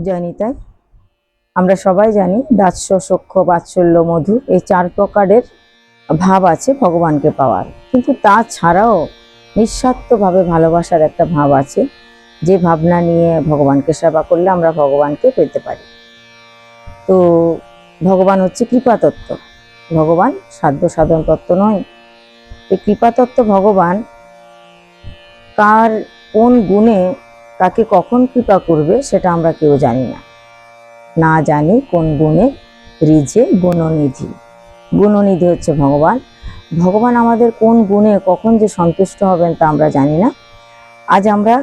জয় নিতাই। আমরা সবাই জানি দাস্য, সখ্য, বাৎসল্য, মধু এই 4 প্রকারের ভাব আছে ভগবানকে পাওয়ার। কিন্তু তাছাড়াও নিঃস্বার্থভাবে ভালোবাসার একটা ভাব আছে, যে ভাবনা নিয়ে ভগবানকে সেবা করলে আমরা ভগবানকে পেতে পারি। তো ভগবান হচ্ছে কৃপাতত্ত্ব। ভগবান সাধ্য সাধন তত্ত্ব নয়। এই কৃপাতত্ত্ব ভগবান কার কোন গুণে কাকে কখন কৃপা করবে সেটা আমরা কেউ জানি না। না জানি কোন গুণে রিজে গুণনিধি। গুণনিধি হচ্ছে ভগবান। ভগবান আমাদের কোন গুণে কখন যে সন্তুষ্ট হবেন তা আমরা জানি না। আজ আমরা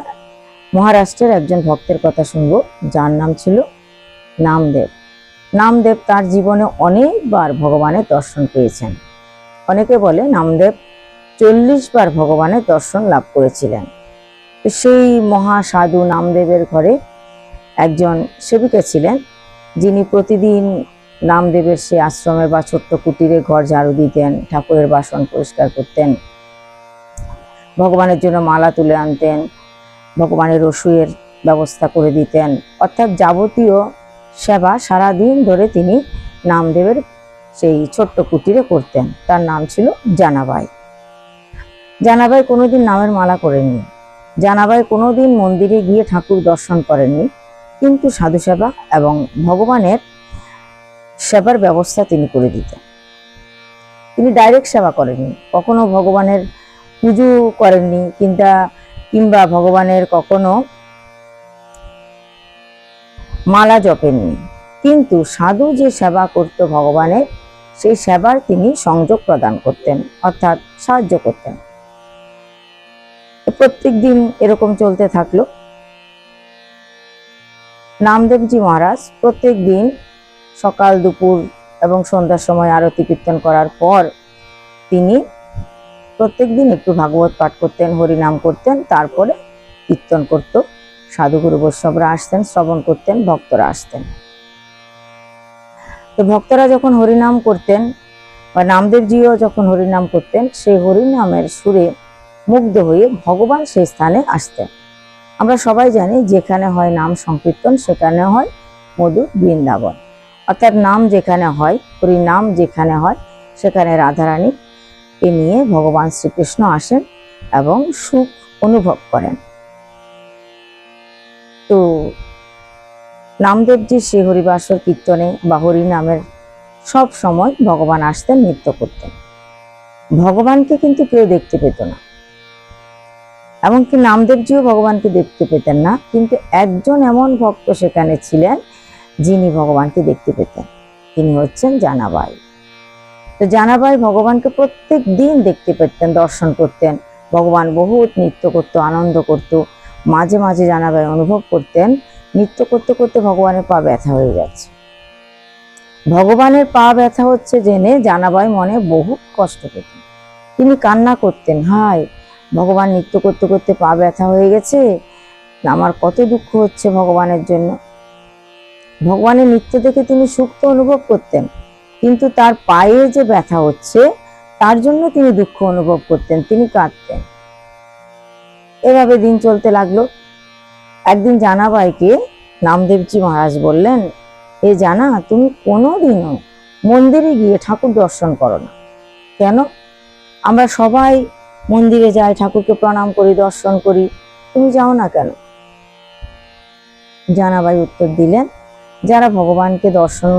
মহারাষ্ট্রের একজন ভক্তের কথা শুনব, যার নাম ছিল নামদেব। নামদেব তার জীবনে অনেকবার ভগবানের দর্শন পেয়েছেন। অনেকে বলে নামদেব 40 বার ভগবানের দর্শন লাভ করেছিলেন। সেই মহাসাধু নামদেবের ঘরে একজন সেবিকা ছিলেন, যিনি প্রতিদিন নামদেবের সে আশ্রমে বা ছোট্ট কুটিরে ঘর ঝাড়ু দিতেন, ঠাকুরের বাসন পরিষ্কার করতেন, ভগবানের জন্য মালা তুলে আনতেন, ভগবানের রসুইয়ের ব্যবস্থা করে দিতেন। অর্থাৎ যাবতীয় সেবা সারাদিন ধরে তিনি নামদেবের সেই ছোট্ট কুটিরে করতেন। তার নাম ছিল জানাবাই। জানাবাই কোনোদিন নামের মালা করেননি। জানাবাই কোনোদিন মন্দিরে গিয়ে ঠাকুর দর্শন করেননি, কিন্তু সাধু সেবা এবং ভগবানের সেবার ব্যবস্থা তিনি করে দিতেন। তিনি ডাইরেক্ট সেবা করেননি, কখনো ভগবানের পুজো করেননি, কিংবা ভগবানের কখনো মালা জপেননি। কিন্তু সাধু যে সেবা করত ভগবানের, সেই সেবার তিনি সংযোগ প্রদান করতেন, অর্থাৎ সাহায্য করতেন। প্রত্যেক দিন এরকম চলতে থাকলো। নামদেবজি মহারাজ প্রত্যেক দিন সকাল, দুপুর এবং সন্ধ্যার সময় আরতি কীর্তন করার পর তিনি প্রত্যেক দিন একটু ভাগবত পাঠ করতেন, হরিনাম করতেন, তারপরে কীর্তন করত। সাধুগুরু বৈষ্ণবরা আসতেন, শ্রবণ করতেন, ভক্তরা আসতেন। তো ভক্তরা যখন হরিনাম করতেন বা নামদেবজিও যখন হরিনাম করতেন, সেই হরিনামের সুরে মুগ্ধ হয়ে ভগবান সেই স্থানে আসতেন। আমরা সবাই জানি যেখানে হয় নাম সংকীর্তন সেখানে হয় মধুর বৃন্দাবন। অর্থাৎ নাম যেখানে হয়, হরিনাম যেখানে হয়, সেখানে রাধারানীকে নিয়ে ভগবান শ্রীকৃষ্ণ আসেন এবং সুখ অনুভব করেন। তো নামদেবজি শ্রী হরিবাসর কীর্তনে বা হরিনামের সব সময় ভগবান আসতেন, নৃত্য করতেন। ভগবানকে কিন্তু কেউ দেখতে পেত না, এমনকি নামদেবজিও ভগবানকে দেখতে পেতেন না। কিন্তু একজন এমন ভক্ত সেখানে ছিলেন যিনি ভগবানকে দেখতে পেতেন, তিনি হচ্ছেন জানাবাই। তো জানাবাই ভগবানকে প্রত্যেক দিন দেখতে পেতেন, দর্শন করতেন। ভগবান বহুত নৃত্য করত, আনন্দ করত। মাঝে মাঝে জানাবাই অনুভব করতেন নৃত্য করতে করতে ভগবানের পা ব্যথা হয়ে যাচ্ছে। ভগবানের পা ব্যথা হচ্ছে জেনে জানাবাই মনে বহু কষ্ট পেতেন। তিনি কান্না করতেন, হায় ভগবান নৃত্য করতে করতে পা ব্যথা হয়ে গেছে, আমার কত দুঃখ হচ্ছে ভগবানের জন্য। ভগবানের নৃত্য দেখে তিনি সুখ তো অনুভব করতেন, কিন্তু তার পায়ে যে ব্যথা হচ্ছে তার জন্য তিনি দুঃখ অনুভব করতেন, তিনি কাঁদতেন। এভাবে দিন চলতে লাগলো। একদিন জানাবাইকে নামদেবজি মহারাজ বললেন, এ জানা, তুমি কোনোদিনও মন্দিরে গিয়ে ঠাকুর দর্শন করো না কেন? আমরা সবাই মন্দিরে যাই, ঠাকুরকে প্রণাম করি, দর্শন করি, তুমি যাও না কেন? জানাবাই উত্তর দিলেন, যারা ভগবানকে দর্শন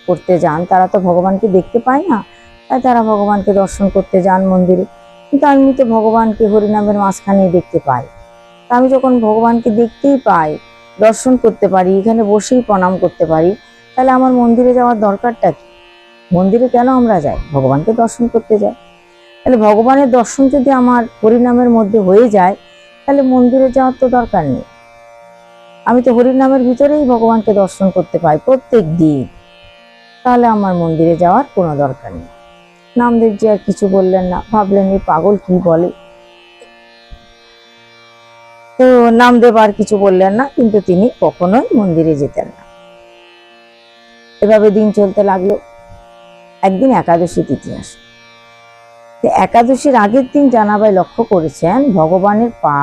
করতে যান তারা তো ভগবানকে দেখতে পায় না, তাই তারা ভগবানকে দর্শন করতে যান মন্দিরে। কিন্তু আমি তো ভগবানকে হরিনামের মাঝখানে দেখতে পাই। তা আমি যখন ভগবানকে দেখতেই পাই, দর্শন করতে পারি, এখানে বসেই প্রণাম করতে পারি, তাহলে আমার মন্দিরে যাওয়ার দরকারটা কি? মন্দিরে কেন আমরা যাই? ভগবানকে দর্শন করতে যাই। তাহলে ভগবানের দর্শন যদি আমার হরিনামের মধ্যে হয়ে যায়, তাহলে মন্দিরে যাওয়ার তো দরকার নেই। আমি তো হরিনামের ভিতরেই ভগবানকে দর্শন করতে পাই প্রত্যেক দিন, তাহলে আমার মন্দিরে যাওয়ার কোনো দরকার নেই। নামদেবজি আর কিছু বললেন না, ভাবলেন এই পাগল কি বলে। তো নামদেব আর কিছু বললেন না, কিন্তু তিনি কখনোই মন্দিরে যেতেন না। এভাবে দিন চলতে লাগলো। একদিন একাদশী তিথি আসে। একাদশীর আগের দিন জানাবাই লক্ষ্য করেছেন ভগবানের পা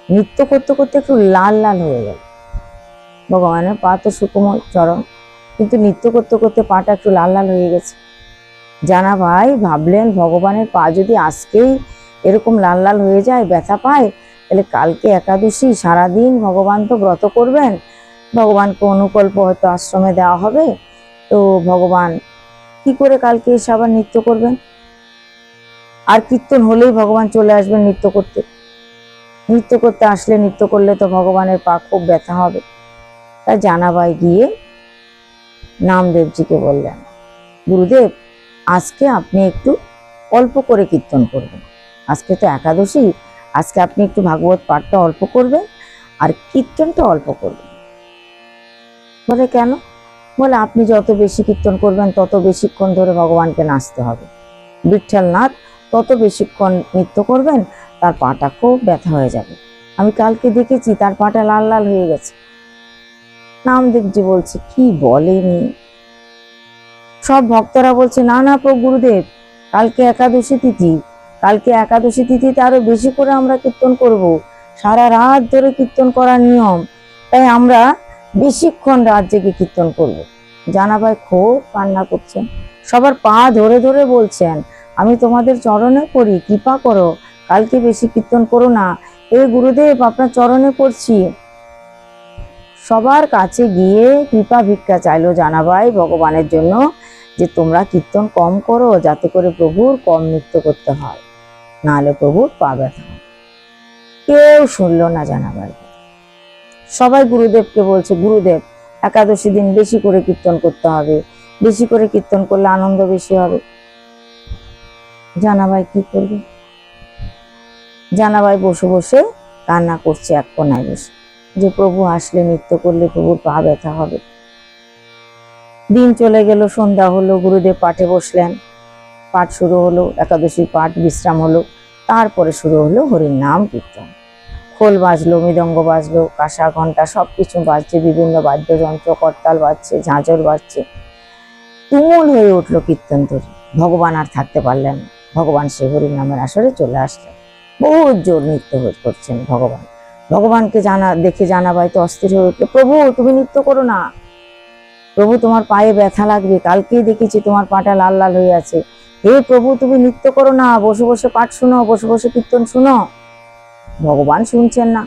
নৃত্য করতে করতে একটু লাল লাল হয়ে গেল। ভগবানের পা তো সুকোমল চরণ, কিন্তু নৃত্য করতে করতে পাটা একটু লাল লাল হয়ে গেছে। জানাভাই ভাবলেন ভগবানের পা যদি আজকেই এরকম লাল লাল হয়ে যায়, ব্যথা পায়, তাহলে কালকে একাদশী, সারাদিন ভগবান তো ব্রত করবেন, ভগবানকে অনুকল্প হয়তো আশ্রমে দেওয়া হবে, তো ভগবান কি করে কালকে এসে আবার নৃত্য করবেন? আর কীর্তন হলেই ভগবান চলে আসবেন নৃত্য করতে, নৃত্য করতে আসলে, নৃত্য করলে তো ভগবানের পা খুব ব্যথা হবে। তাই জানাভাই গিয়ে নামদেবজিকে বললেন, গুরুদেব, আজকে আপনি একটু অল্প করে কীর্তন করবেন, আজকে তো একাদশী, আজকে আপনি একটু ভাগবত পাঠটা অল্প করবেন আর কীর্তনটা অল্প করবেন। বলে কেন? বলে আপনি যত বেশি কীর্তন করবেন তত বেশিক্ষণ ধরে ভগবানকে নাচতে হবে, বিঠ্ঠলনাথ তত বেশিক্ষণ নৃত্য করবেন, তার পাটা খুব ব্যথা হয়ে যাবে। আমি কালকে দেখেছি তার পাটা লাল লাল হয়ে গেছে। নামদেবজি বলছে, কি বলেনি? সব ভক্তরা বলছে, না না প্রভু গুরুদেব, কালকে একাদশী তিথি, কালকে একাদশী তিথিতে আরো বেশি করে আমরা কীর্তন করব, সারা রাত ধরে কীর্তন করার নিয়ম, তাই আমরা বেশিক্ষণ রাত জেগে কীর্তন করব। জানাভাই খুব কান্না করছেন, সবার পা ধরে ধরে বলছেন, আমি তোমাদের চরণে পড়ি, কৃপা করো, কালকে বেশি কীর্তন করো না, এ গুরুদেব আপনার চরণে পড়ছি। সবার কাছে গিয়ে কৃপা ভিক্ষা চাইলো জানাভাই ভগবানের জন্য, যে তোমরা কীর্তন কম করো, যাতে করে প্রভুর কম নৃত্য করতে হয়, নাহলে প্রভুর পা ব্যথা হয়। কেউ শুনলো না জানাভাই। সবাই গুরুদেবকে বলছে, গুরুদেব একাদশী দিন বেশি করে কীর্তন করতে হবে, বেশি করে কীর্তন করলে আনন্দ বেশি হবে। জানাভাই কি করবে? জানাভাই বসে বসে কান্না করছে এক কোনায় বসে, যে প্রভু আসলে, নৃত্য করলে প্রভুর পা ব্যথা হবে। দিন চলে গেল, সন্ধ্যা হলো, গুরুদেব পাঠে বসলেন, পাঠ শুরু হলো, একাদশীর পাঠ বিশ্রাম হলো, তারপরে শুরু হলো হরির নাম কীর্তন। খোল বাজলো, মৃদঙ্গ বাজলো, কাঁসা ঘন্টা সবকিছু বাজছে, বিভিন্ন বাদ্যযন্ত্র, করতাল বাজছে, ঝাঁঝর বাজছে, তুমুল হয়ে উঠলো কীর্তন তরি। ভগবান আর থাকতে পারলেন না, ভগবান সে হরির নামের আসরে চলে আসলেন। বহুত জোর নৃত্য করছেন ভগবান। ভগবানকে দেখে জানাভাই তো অস্থির হয়ে উঠলো, প্রভু তুমি নৃত্য করো না, প্রভু তোমার পায়ে ব্যথা লাগবে, কালকেই দেখেছি তোমার পাটা লাল লাল হয়ে আছে, হে প্রভু তুমি নৃত্য করো না, বসে বসে পাঠ শুনো, বসে বসে কীর্তন শুনো। ভগবান শুনছেন না,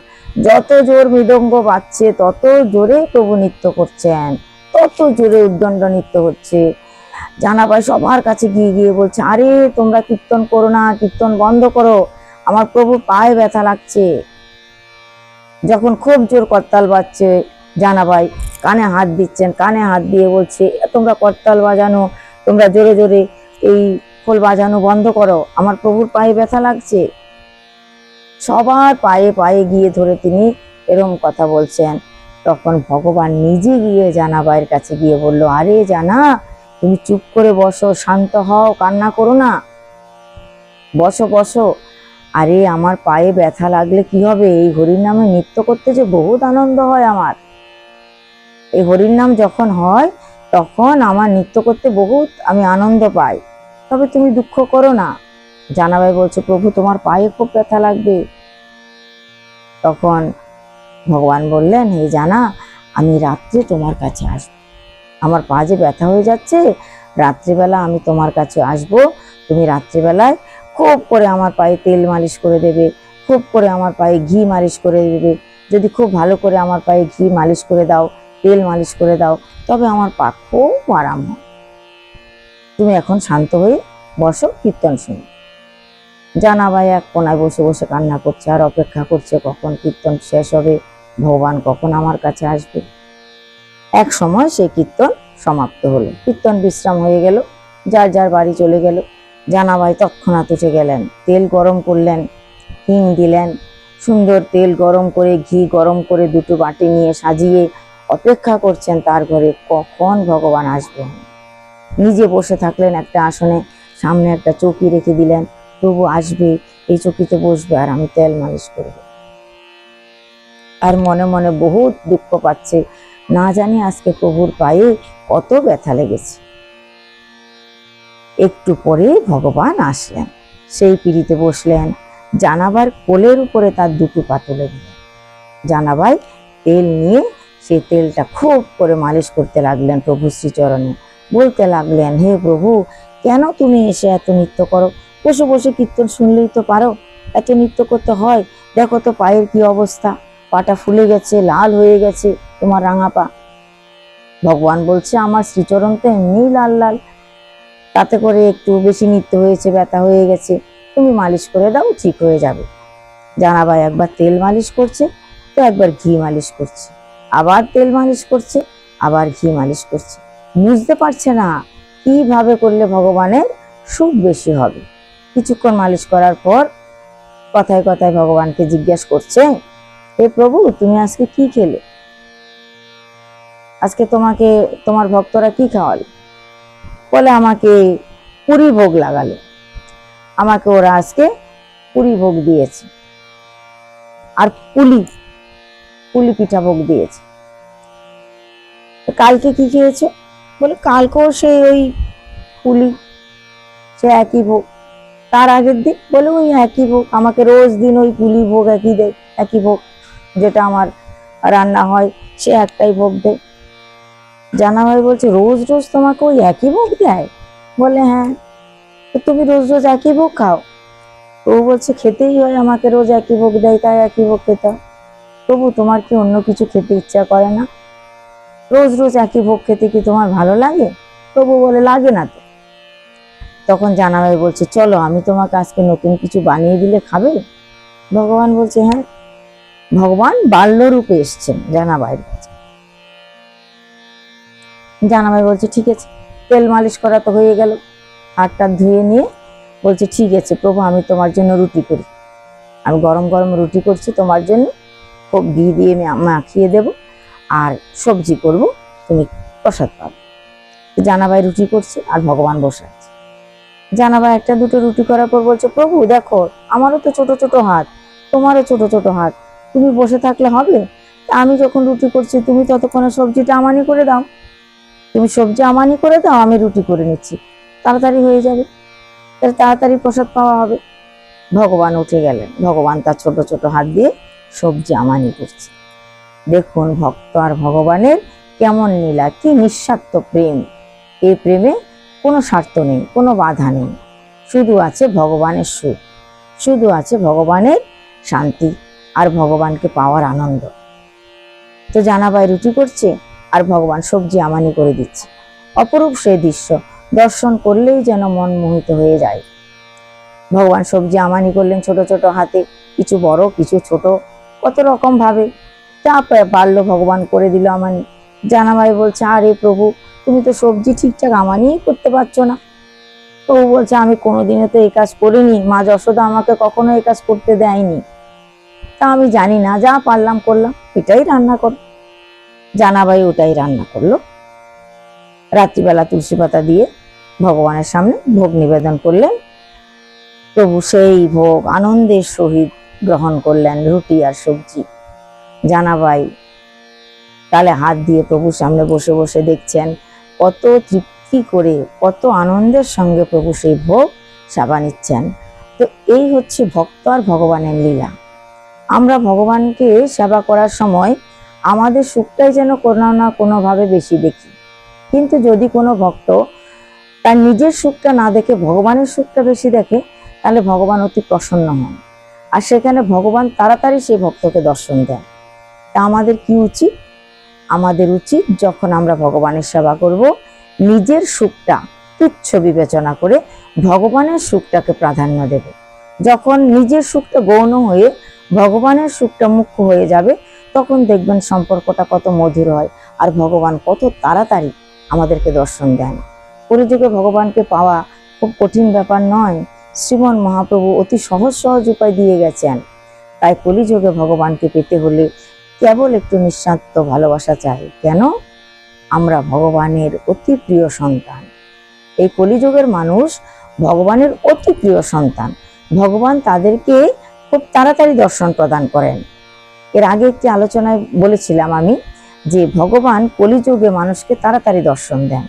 যত জোর মৃদঙ্গ বাজছে তত জোরে প্রভু নৃত্য করছেন, তত জোরে উদ্দণ্ড নৃত্য হচ্ছে। জানাভাই সবার কাছে গিয়ে গিয়ে বলছে, আরে তোমরা কীর্তন করো না, কীর্তন বন্ধ করো, আমার প্রভুর পায়ে ব্যথা লাগছে। যখন খুব জোর করতাল বাজছে, জানাভাই কানে হাত দিচ্ছেন, কানে হাত দিয়ে বলছে, তোমরা করতাল বাজানো, তোমরা জোরে জোরে এই খোল বাজানো বন্ধ করো, আমার প্রভুর পায়ে ব্যথা লাগছে। সবার পায়ে পায়ে গিয়ে ধরে তিনি এরকম কথা বলছেন। তখন ভগবান নিজে গিয়ে জানাভাইয়ের কাছে গিয়ে বলল, আরে জানা, তুমি চুপ করে বসো, শান্ত হও, কান্না করো না, বসো বসো। আরে আমার পায়ে ব্যথা লাগলে কি হবে, এই হরির নামে নৃত্য করতে যে বহুত আনন্দ হয় আমার, এই হরির নাম যখন হয় তখন আমার নৃত্য করতে বহুত আমি আনন্দ পাই, তবে তুমি দুঃখ করো না। জানাভাই বলছে, প্রভু তোমার পায়ে খুব ব্যথা লাগবে। তখন ভগবান বললেন, হে জানা, আমি রাত্রে তোমার কাছে আসবো, আমার পা যে ব্যথা হয়ে যাচ্ছে, রাত্রিবেলা আমি তোমার কাছে আসবো, তুমি রাত্রিবেলায় খুব করে আমার পায়ে তেল মালিশ করে দেবে, খুব করে আমার পায়ে ঘি মালিশ করে দেবে, যদি খুব ভালো করে আমার পায়ে ঘি মালিশ করে দাও, তেল মালিশ করে দাও, তবে আমার পা খুব আরাম হয়। তুমি এখন শান্ত হয়ে বসো, কীর্তন শুনো। জানাভাই এক কোনায় বসে বসে কান্না করছে আর অপেক্ষা করছে কখন কীর্তন শেষ হবে, ভগবান কখন আমার কাছে আসবে। এক সময় সেই কীর্তন সমাপ্ত হলো, কীর্তন বিশ্রাম হয়ে গেল, যার যার বাড়ি চলে গেল। জানাভাই তৎক্ষণাৎ উঠে গেলেন, তেল গরম করলেন, হিং দিলেন, সুন্দর তেল গরম করে, ঘি গরম করে দুটো বাটি নিয়ে সাজিয়ে অপেক্ষা করছেন তার ঘরে কখন ভগবান আসবেন। নিজে বসে থাকলেন একটা আসনে, সামনে একটা চৌকি রেখে দিলেন, প্রভু আসবে, এই চৌকিতে বসবে আর আমি তেল মালিশ করব। আর মনে মনে বহুত দুঃখ পাচ্ছে, না জানি আজকে প্রভুর পায়ে কত ব্যথা লেগেছে। একটু পরে ভগবান আসলেন, সেই পিঁড়িতে বসলেন, জানাবার কোলের উপরে তার দুটো পা তুলে দিলেন। জানাভাই তেল নিয়ে সেই তেলটা খুব করে মালিশ করতে লাগলেন প্রভু শ্রীচরণে। বলতে লাগলেন, হে প্রভু, কেন তুমি এসে এত নৃত্য করো? বসে বসে কীর্তন শুনলেই তো পারো, এত নৃত্য করতে হয়? দেখো তো পায়ের কি অবস্থা, পাটা ফুলে গেছে, লাল হয়ে গেছে তোমার রাঙা পা। ভগবান বলছে, আমার শ্রীচরণ তো এমনিই লাল লাল, তাতে করে একটু বেশি নৃত্য হয়েছে, ব্যথা হয়ে গেছে, তুমি মালিশ করে দাও, ঠিক হয়ে যাবে। জানাবাই একবার তেল মালিশ করছে, তো একবার ঘি মালিশ করছে, আবার তেল মালিশ করছে, আবার ঘি মালিশ করছে। বুঝতে পারছে না কিভাবে করলে ভগবানের সুখ বেশি হবে। কিছুক্ষণ মালিশ করার পর কথায় কথায় ভগবানকে জিজ্ঞাসা করছে, হে প্রভু, তুমি আজকে কি খেলে? আজকে তোমাকে তোমার ভক্তরা কি খাওয়ালো? বলে, আমাকে পুরি ভোগ লাগালো, আমাকে ওরা আজকে পুরি ভোগ দিয়েছে আর পুলি পিঠা ভোগ দিয়েছে। কালকে কি খেয়েছো? বলে, কালকেও সেই ওই পুলি, সে একই ভোগ। তার আগের দিন? বলে, ওই একই ভোগ, আমাকে রোজ দিন ওই পুলি ভোগ একই দেয়, একই ভোগ যেটা আমার রান্না হয় সে একটাই ভোগ দেয়। জানাভাই বলছে, রোজ রোজ তোমাকে ওই একই ভোগ দেয়? বলে, হ্যাঁ। তো তুমি রোজ রোজ একই ভোগ খাও? ও বলছে, খেতেই হয়, আমাকে রোজ একই ভোগ দেয়, তাই একই ভোগ খেতে হয়। প্রভু, তোমার কি অন্য কিছু খেতে ইচ্ছা করে না? রোজ রোজ একই ভোগ খেতে কি তোমার ভালো লাগে? প্রভু বলে, লাগে না তো। তখন জানাভাই বলছে, চলো আমি তোমাকে আজকে নতুন কিছু বানিয়ে দিলে খাবে? ভগবান বলছে, হ্যাঁ। ভগবান বাল্যরূপে এসছেন জানাভাইয়ের কাছে। জানাভাই বলছে, ঠিক আছে। তেল মালিশ করা তো হয়ে গেল, হাতটা ধুয়ে নিয়ে বলছে, ঠিক আছে প্রভু, আমি তোমার জন্য রুটি করি, আমি গরম গরম রুটি করছি তোমার জন্য, খুব ঘি দিয়ে মাখিয়ে দেব, আর সবজি করব, তুমি প্রসাদ পাবে। জানাভাই রুটি করছে আর ভগবান বসে আছে। জানাভাই একটা দুটো রুটি করার পর বলছে, প্রভু দেখো, আমারও তো ছোট ছোট হাত, তোমারও ছোট ছোট হাত, তুমি বসে থাকলে হবে? আমি যখন রুটি করছি তুমি ততক্ষণে সবজিটা আমানি করে দাও, তুমি সবজি আমানি করে দাও, আমি রুটি করে নিচ্ছি, তাড়াতাড়ি হয়ে যাবে, তাড়াতাড়ি প্রসাদ পাওয়া হবে। ভগবান উঠে গেলেন, ভগবান তার ছোট ছোট হাত দিয়ে সবজি আমানি করছে। দেখুন ভক্ত আর ভগবানের কেমন লীলা, কি নিঃস্বার্থ প্রেম। এই প্রেমে কোনো স্বার্থ নেই, কোনো বাধা নেই, শুধু আছে ভগবানের সুখ, শুধু আছে ভগবানের শান্তি আর ভগবানকে পাওয়ার আনন্দ। তো জানাবাই রুটি করছে আর ভগবান সবজি আমানি করে দিচ্ছে। অপরূপ সেই দৃশ্য দর্শন করলেই যেন মন মোহিত হয়ে যায়। ভগবান সবজি আমানি করলেন ছোট ছোট হাতে, কিছু বড় কিছু ছোট, কত রকম ভাবে যা পারলো ভগবান করে দিল আমানি। জানাভাই বলছে, আরে প্রভু, তুমি তো সবজি ঠিকঠাক আমানিই করতে পারছো না। প্রভু বলছে, আমি কোনোদিনও তো এই কাজ করিনি, মা যশোদা আমাকে কখনো এই কাজ করতে দেয়নি, তা আমি জানি না, যা পারলাম করলাম, এটাই রান্না করো। জানাভাই ওটাই রান্না করলো। রাত্রিবেলা তুলসী পাতা দিয়ে ভগবানের সামনে ভোগ নিবেদন করলেন। প্রভু সেই ভোগ আনন্দের সহিত গ্রহণ করলেন, রুটি আর সবজি। জানাভাই তালে হাত দিয়ে প্রভুর সামনে বসে বসে দেখছেন কত তৃপ্তি করে, কত আনন্দের সঙ্গে প্রভু সেই ভোগ সেবা নিচ্ছেন। তো এই হচ্ছে ভক্ত আর ভগবানের লীলা। আমরা ভগবানকে সেবা করার সময় আমাদের সুখটাই যেন কোনো না কোনোভাবে বেশি দেখি, কিন্তু যদি কোনো ভক্ত তার নিজের সুখটা না দেখে ভগবানের সুখটা বেশি দেখে, তাহলে ভগবান অতি প্রসন্ন হন, আর সেখানে ভগবান তাড়াতাড়ি সেই ভক্তকে দর্শন দেন। তা আমাদের কি উচিত? আমাদের উচিত যখন আমরা ভগবানের সেবা করব, নিজের সুখটা তুচ্ছ বিবেচনা করে ভগবানের সুখটাকে প্রাধান্য দেব। যখন নিজের সুখটা গৌণ হয়ে ভগবানের সুখটা মুখ্য হয়ে যাবে, তখন দেখবেন সম্পর্কটা কত মধুর হয়, আর ভগবান কত তাড়াতাড়ি আমাদেরকে দর্শন দেন। কলিযুগে ভগবানকে পাওয়া খুব কঠিন ব্যাপার নয়, শ্রীমন মহাপ্রভু অতি সহজ সহজ উপায় দিয়ে গেছেন। তাই কলিযুগে ভগবানকে পেতে হলে কেবল একটু নিঃস্বার্থ ভালোবাসা চাই। কেন? আমরা ভগবানের অতি প্রিয় সন্তান। এই কলিযুগের মানুষ ভগবানের অতি প্রিয় সন্তান। ভগবান তাদেরকে খুব তাড়াতাড়ি দর্শন প্রদান করেন। এর আগে একটি আলোচনায় বলেছিলাম আমি যে ভগবান কলিযুগে মানুষকে তাড়াতাড়ি দর্শন দেন।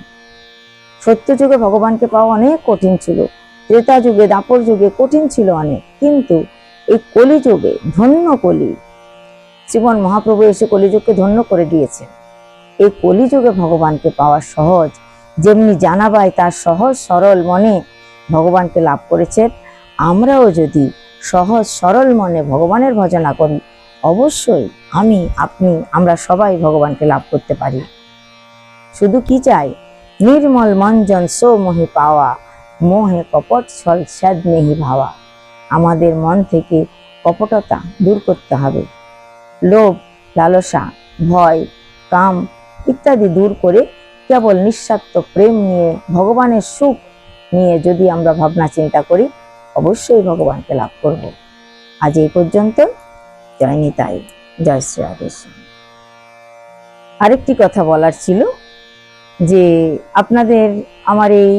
সত্যযুগে ভগবানকে পাওয়া অনেক কঠিন ছিল, ত্রেতা যুগে দাপর যুগে কঠিন ছিল অনেক, কিন্তু এই কলিযুগে, ধন্য কলি, শ্রীমন মহাপ্রভু এসে কলিযুগকে ধন্য করে দিয়েছেন। এই কলিযুগে ভগবানকে পাওয়া সহজ, যেমনি জানাবাই তার সহজ সরল মনে ভগবানকে লাভ করেছেন, আমরাও যদি সহজ সরল মনে ভগবানের ভজনা করি, অবশ্যই আমি, আপনি, আমরা সবাই ভগবানকে লাভ করতে পারি। শুধু কি চাই? নির্মল মঞ্জন সো মোহে পাওয়া, মোহে কপট ছল স্যাদ নেহি ভাবা। আমাদের মন থেকে কপটতা দূর করতে হবে। লোভ, লালসা, ভয়, কাম ইত্যাদি দূর করে কেবল নিঃস্বার্থ প্রেম নিয়ে, ভগবানের সুখ নিয়ে যদি আমরা ভাবনা চিন্তা করি, অবশ্যই ভগবানকে লাভ করব। আজ এই পর্যন্ত। জয় নিতাই, জয় শ্রী রাধেশ্যাম। আরেকটি কথা বলার ছিল যে আপনাদের আমার এই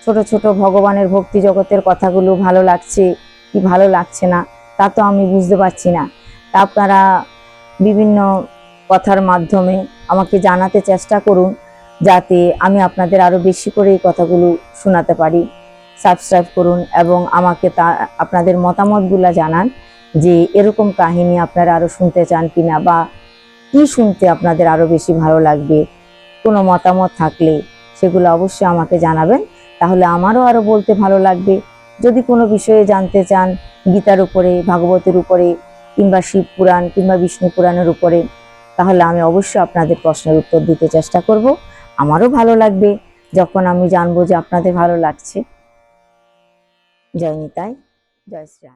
ছোট ছোট ভগবানের ভক্তি জগতের কথাগুলো ভালো লাগছে কি ভালো লাগছে না তা তো আমি বুঝতে পারছি না। তা আপনারা বিভিন্ন কথার মাধ্যমে আমাকে জানাতে চেষ্টা করুন, যাতে আমি আপনাদের আরো বেশি করে এই কথাগুলো শোনাতে পারি। সাবস্ক্রাইব করুন এবং আমাকে তা আপনাদের মতামতগুলো জানান যে এরকম কাহিনী আপনারা আরো শুনতে চান কিনা, বা কি শুনতে আপনাদের আরো বেশি ভালো লাগবে। কোনো মতামত থাকলে সেগুলো অবশ্যই আমাকে জানাবেন, তাহলে আমারও আরো বলতে ভালো লাগবে। যদি কোনো বিষয়ে জানতে চান, গীতার উপরে, ভাগবতের উপরে, কিংবা শিব পুরাণ কিংবা বিষ্ণু পুরাণের উপরে, তাহলে আমি অবশ্যই আপনাদের প্রশ্নের উত্তর দিতে চেষ্টা করব। আমারও ভালো লাগবে যখন আমি জানবো যে আপনাদের ভালো লাগছে। জয় নিতাই, জয় শ্রী রাধে।